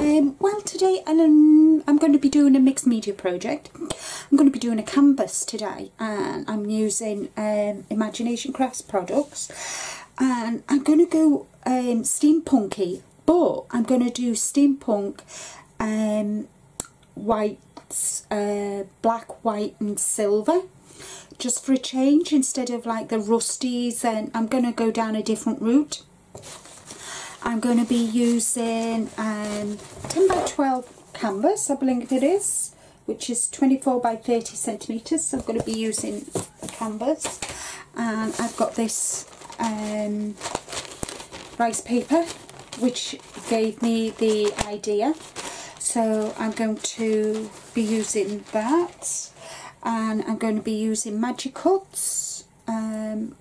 Well, today I'm going to be doing a mixed media project. I'm going to be doing a canvas today, and I'm using Imagination Crafts products, and I'm going to go steampunky, but I'm going to do steampunk whites, black, white and silver, just for a change, instead of like the rusties. And I'm going to go down a different route. I'm going to be using 10 by 12 canvas, I believe it is, which is 24 by 30 centimetres. So I'm going to be using the canvas, and I've got this rice paper which gave me the idea, so I'm going to be using that, and I'm going to be using magic cuts,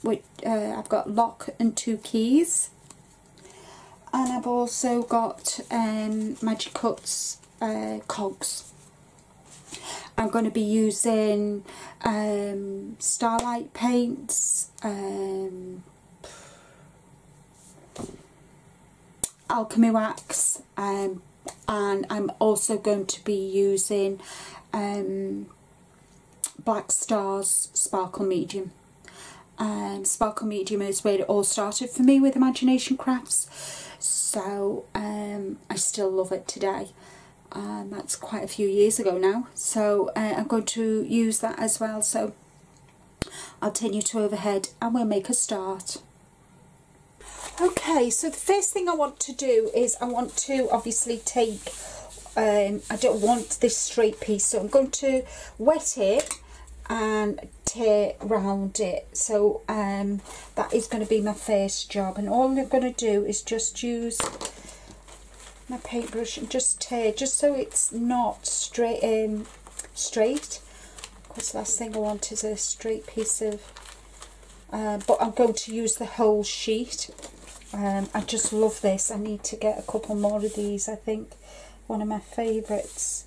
which I've got lock and 2 keys. And I've also got magic cuts cogs. I'm going to be using starlight paints, alchemy wax, and I'm also going to be using Black Stars Sparkle Medium. Sparkle Medium is where it all started for me with Imagination Crafts. So I still love it today. That's quite a few years ago now. So I'm going to use that as well. So I'll turn you to overhead and we'll make a start. Okay, so the first thing I want to do is I want to obviously take, I don't want this straight piece, so I'm going to wet it and tear round it. So that is going to be my first job, and all I'm going to do is just use my paintbrush and just tear, just so it's not straight, because the last thing I want is a straight piece of but I'm going to use the whole sheet. I just love this. I need to get a couple more of these. I think one of my favourites.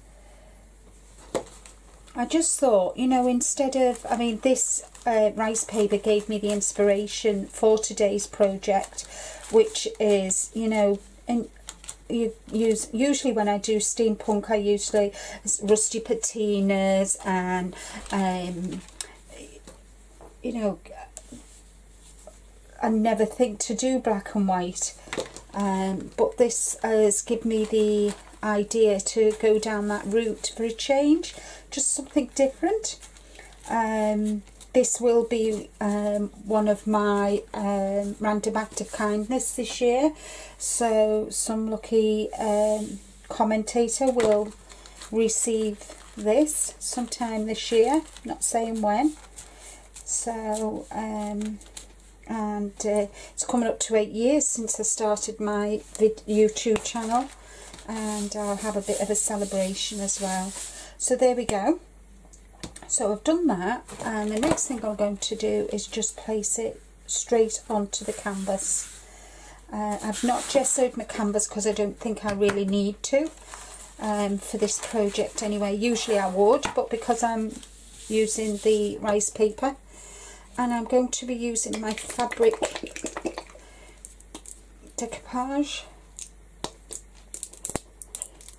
I just thought, you know, instead of, I mean, this rice paper gave me the inspiration for today's project, which is, you know, and usually when I do steampunk, I usually rusty patinas and you know, I never think to do black and white, but this has given me the idea to go down that route for a change, just something different. This will be one of my random act of kindness this year, so some lucky commentator will receive this sometime this year, not saying when. So and it's coming up to 8 years since I started my YouTube channel, and I'll have a bit of a celebration as well. So there we go. So I've done that, and the next thing I'm going to do is just place it straight onto the canvas. I've not gessoed my canvas because I don't think I really need to for this project anyway. Usually I would, but because I'm using the rice paper, and I'm going to be using my fabric decoupage.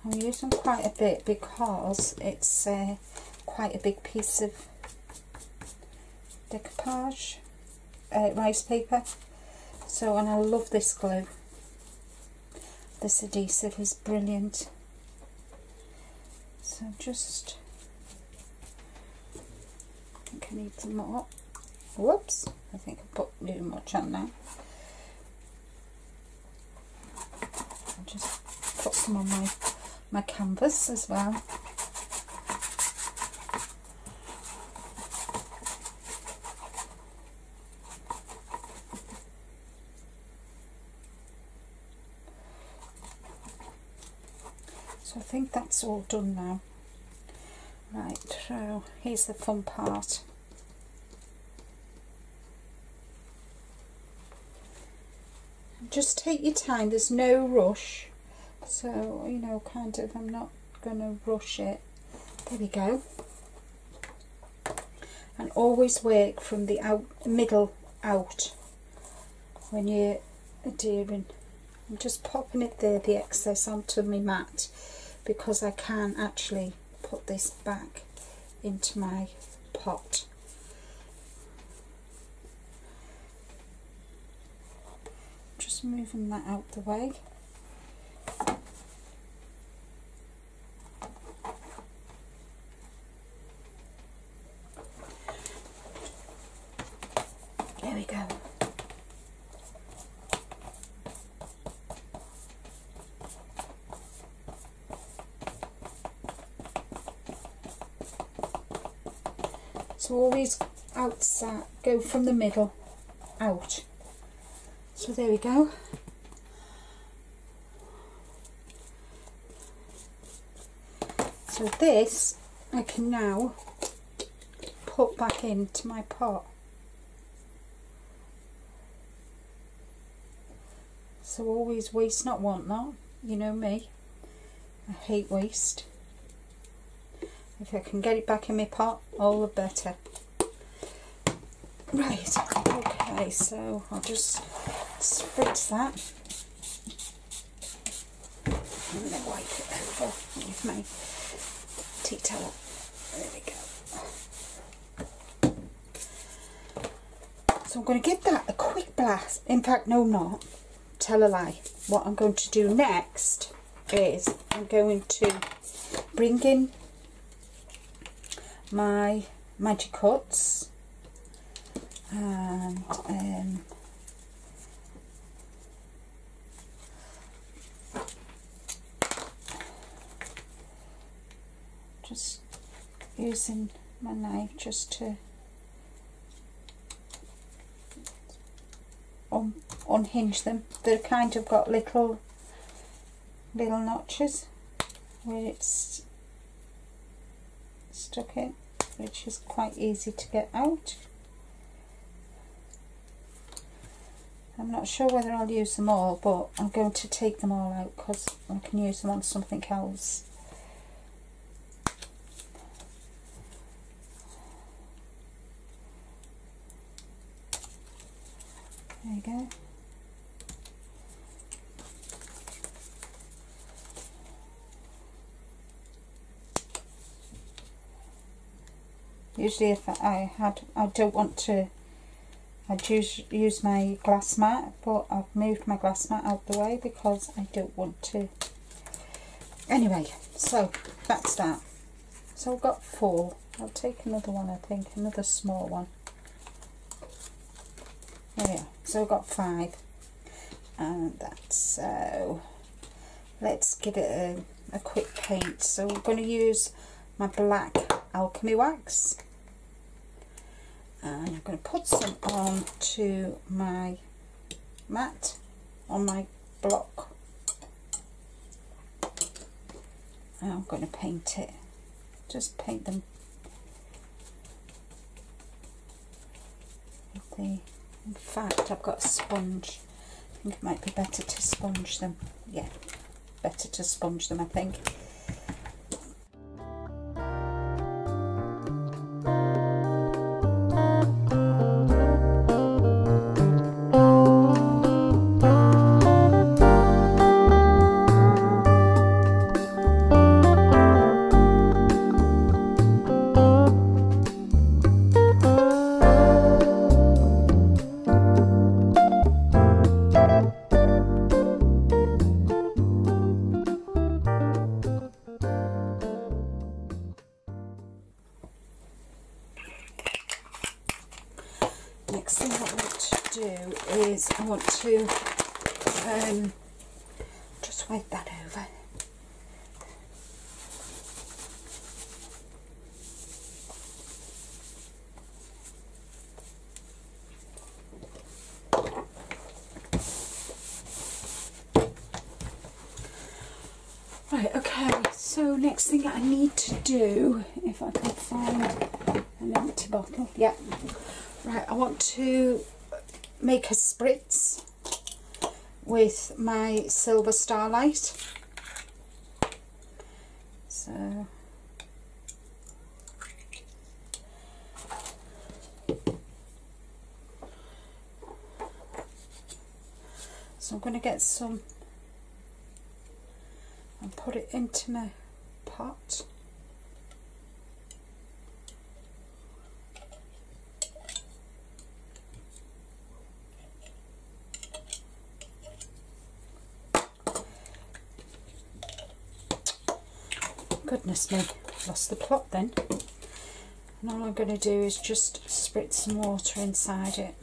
I'm using quite a bit because it's quite a big piece of decoupage rice paper. So, and I love this glue. This adhesive is brilliant. So just, I think I need some more. Whoops, I think I put too much on now. I'll just put some on my canvas as well. So I think that's all done now. Right, so here's the fun part. Just take your time, there's no rush. So, you know, kind of, I'm not going to rush it. There we go. And always work from the middle out when you're adhering. I'm just popping it there, the excess, onto my mat, because I can actually put this back into my pot. Just moving that out the way. There we go. So always outside, go from the middle out. So there we go. So this I can now put back into my pot. So always waste not, want not. You know me, I hate waste. If I can get it back in my pot, all the better. Right, okay, so I'll just spritz that and then wipe it over with my tea towel. There we go. So I'm going to give that a quick blast. In fact, no, I'm not. Tell a lie. What I'm going to do next is I'm going to bring in my Magic Cuts and just using my knife just to unhinge them. They've kind of got little notches where it's stuck in, which is quite easy to get out. I'm not sure whether I'll use them all, but I'm going to take them all out because I can use them on something else. There you go. Usually if I don't want to, I'd use my glass mat, but I've moved my glass mat out the way because I don't want to. Anyway, so that's that. So I've got 4. I'll take another one, I think, another small one. There we are. So I've got 5. And that's so. Let's give it a quick paint. So we're going to use my black alchemy wax. And I'm going to put some on to my mat on my block. And I'm going to paint it. Just paint them. In fact, I've got a sponge. I think it might be better to sponge them. Yeah, better to sponge them, I think. Next thing I want to do is I want to just wipe that over. Right, okay, so next thing I need to do, if I can find an empty bottle, yeah. Right, I want to make a spritz with my silver starlight. So So I'm going to get some and put it into my pot. Goodness me, lost the plot then. And all I'm going to do is just spritz some water inside it.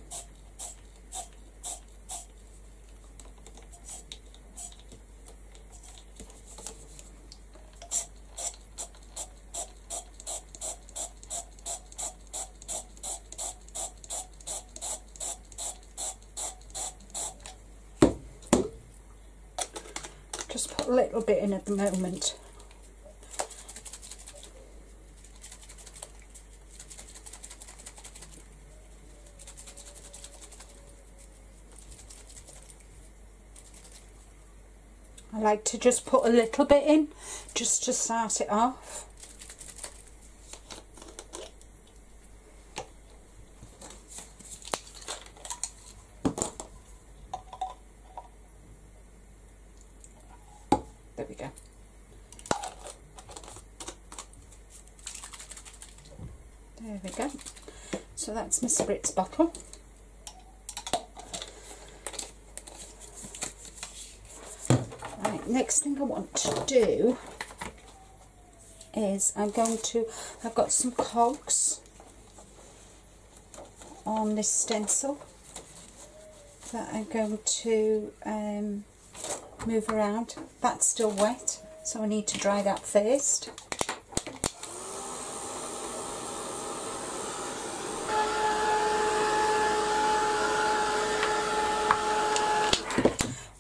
Just put a little bit in at the moment. I like to just put a little bit in, just to start it off. There we go. There we go. So that's my spritz bottle. Next thing I want to do is I've got some cogs on this stencil that I'm going to move around. That's still wet, so I need to dry that first.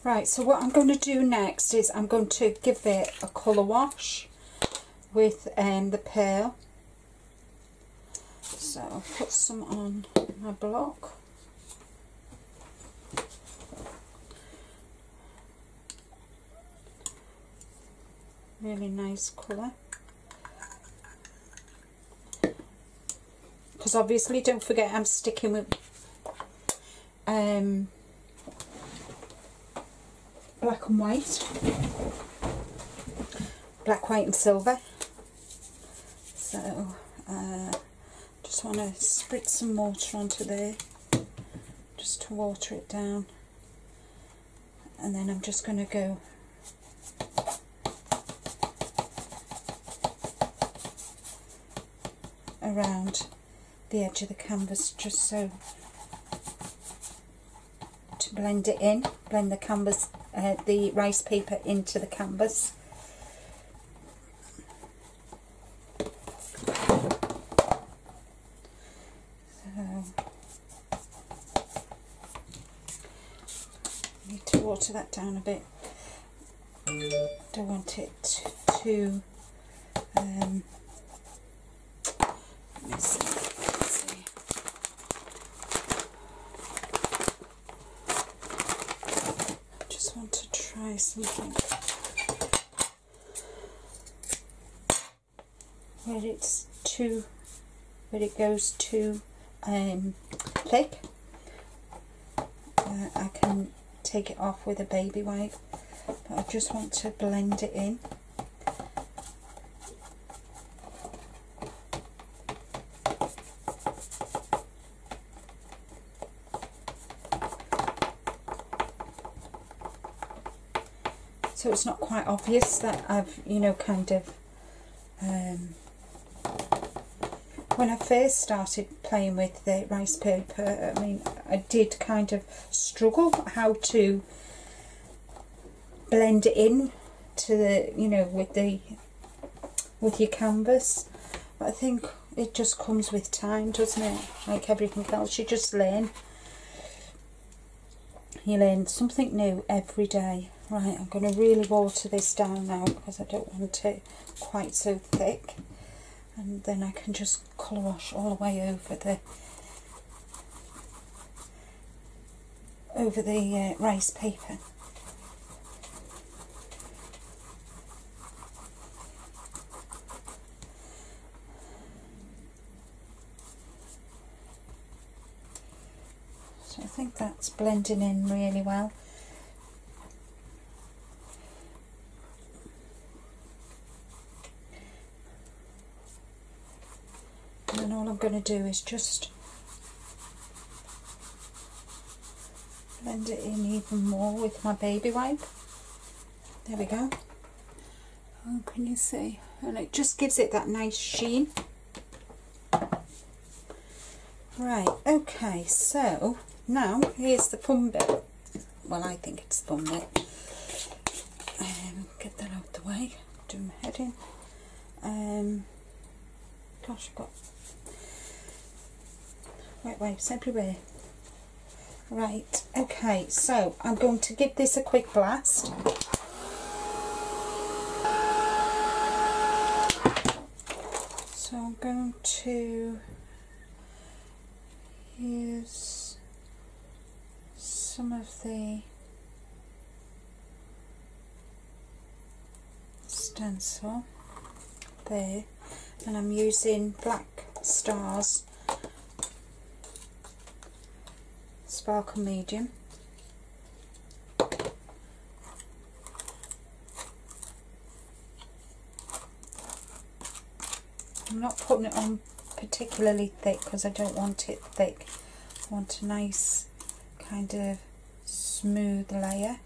Right, so what I'm going to do next is I'm going to give it a colour wash with the pearl. So I'll put some on my block. Really nice colour. Because obviously, don't forget, I'm sticking with black and white, black, white and silver. So just want to spritz some water onto there, just to water it down, and then I'm just going to go around the edge of the canvas, just so to blend it in, blend the canvas, the rice paper into the canvas. So need to water that down a bit. Don't want it to let's see. Just want to try something where it's too, where it goes too thick. I can take it off with a baby wipe, but I just want to blend it in. So it's not quite obvious that I've, you know, kind of, when I first started playing with the rice paper, I mean, I did kind of struggle how to blend it in to the, you know, with your canvas. But I think it just comes with time, doesn't it? Like everything else, you just learn. You learn something new every day. Right, I'm going to really water this down now because I don't want it quite so thick, and then I can just colour wash all the way over the rice paper. So I think that's blending in really well. going to do is just blend it in even more with my baby wipe. There we go. Oh, can you see? And it just gives it that nice sheen. Right, okay, so now here's the fun bit. Well, I think it's the fun bit. Get that out the way. Do my head in. Gosh, I've got wet wipes everywhere. Right, okay, so I'm going to give this a quick blast. So I'm going to use some of the stencil there, and I'm using Black Stars Sparkle Medium. I'm not putting it on particularly thick because I don't want it thick. I want a nice kind of smooth layer.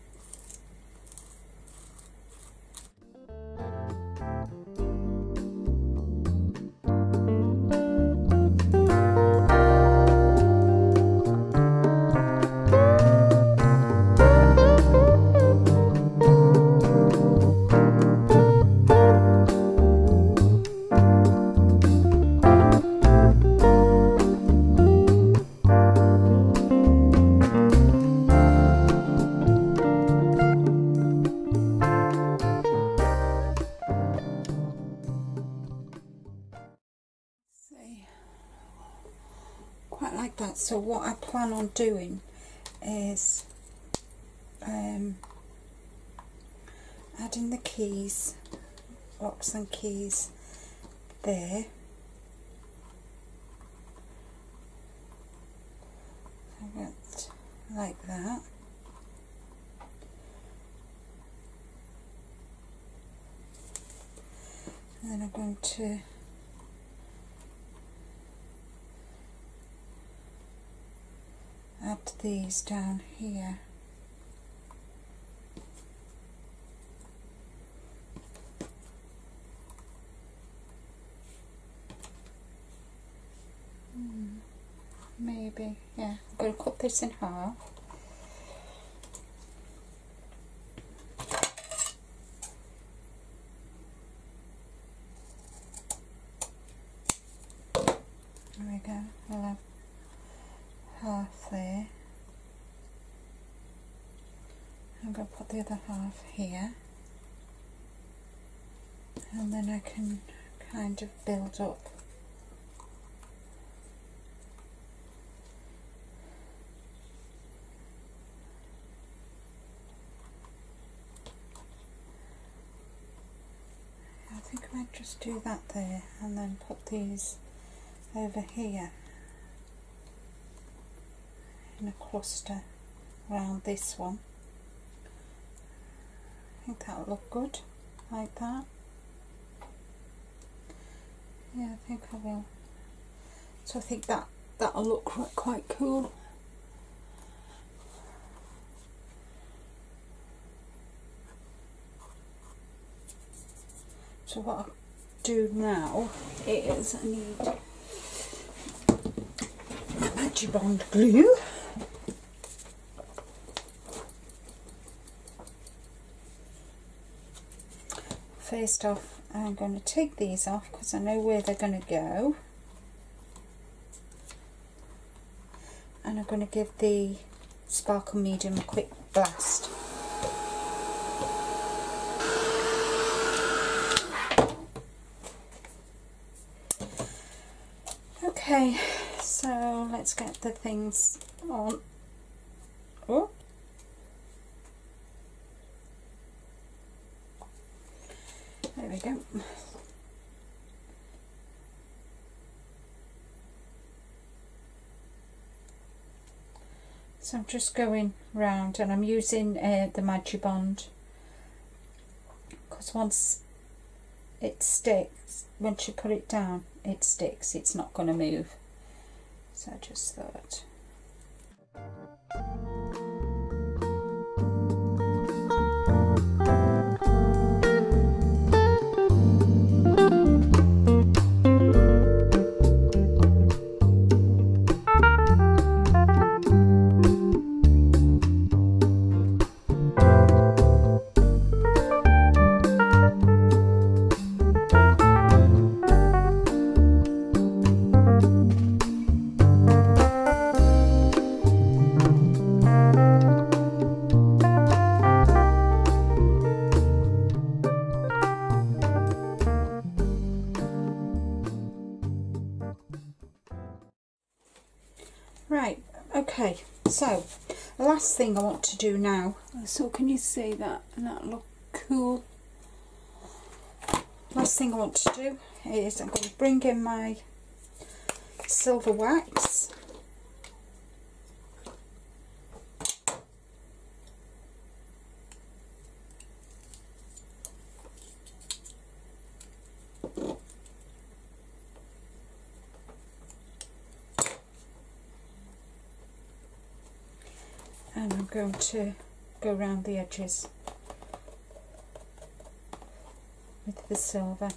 Quite like that. So what I plan on doing is adding the keys, locks and keys there. So that's like that. And then I'm going to add these down here. Maybe, yeah. I'm going to cut this in half. There we go. I'll have half there. I'm going to put the other half here, and then I can kind of build up. I think I might just do that there and then put these over here in a cluster around this one. I think that'll look good, like that. Yeah, I think I will. So I think that'll look quite cool. So what I'll do now is I need my Magibond glue. First off, I'm going to take these off because I know where they're going to go, and I'm going to give the Sparkle Medium a quick blast. Okay, so let's get the things on. Oh. There we go. So I'm just going round, and I'm using the Magibond because once it sticks, once you put it down, it sticks. It's not going to move. So I just thought. Right, okay, so the last thing I want to do now, so can you see that? And that look cool? Last thing I want to do is I'm going to bring in my silver wax. And I'm going to go around the edges with the silver.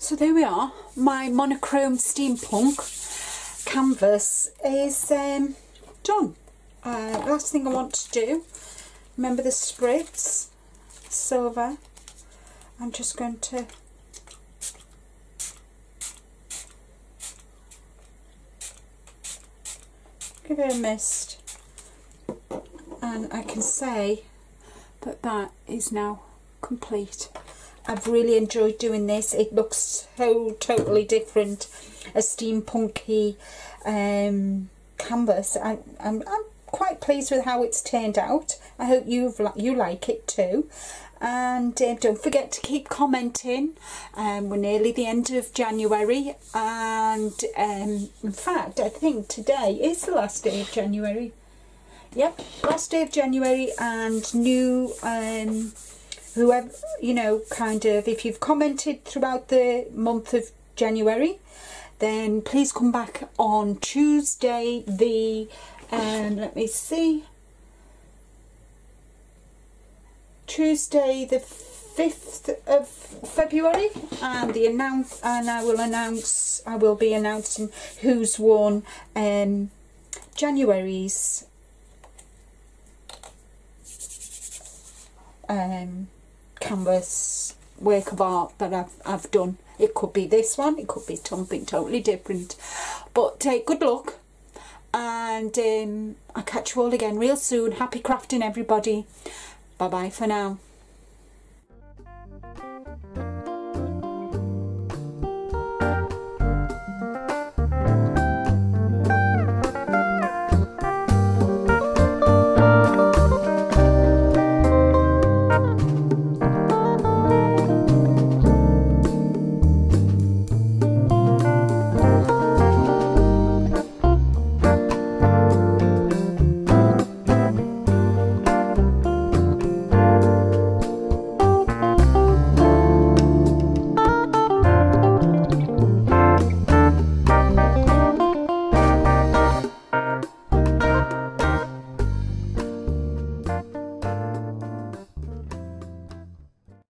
So there we are, my monochrome steampunk canvas is done. Last thing I want to do, remember the spritz, silver, I'm just going to give it a mist, and I can say that that is now complete. I've really enjoyed doing this. It looks so totally different, a steampunky canvas. I'm quite pleased with how it's turned out. I hope you like it too. And don't forget to keep commenting. We're nearly the end of January, and in fact I think today is the last day of January. Yep, last day of January, and new whoever, you know, kind of, if you've commented throughout the month of January, then please come back on Tuesday the let me see, Tuesday the 5th of February, and I will be announcing who's won January's canvas work of art that I've done. It could be this one, it could be something totally different, but good luck, and I'll catch you all again real soon. Happy crafting, everybody. Bye bye for now.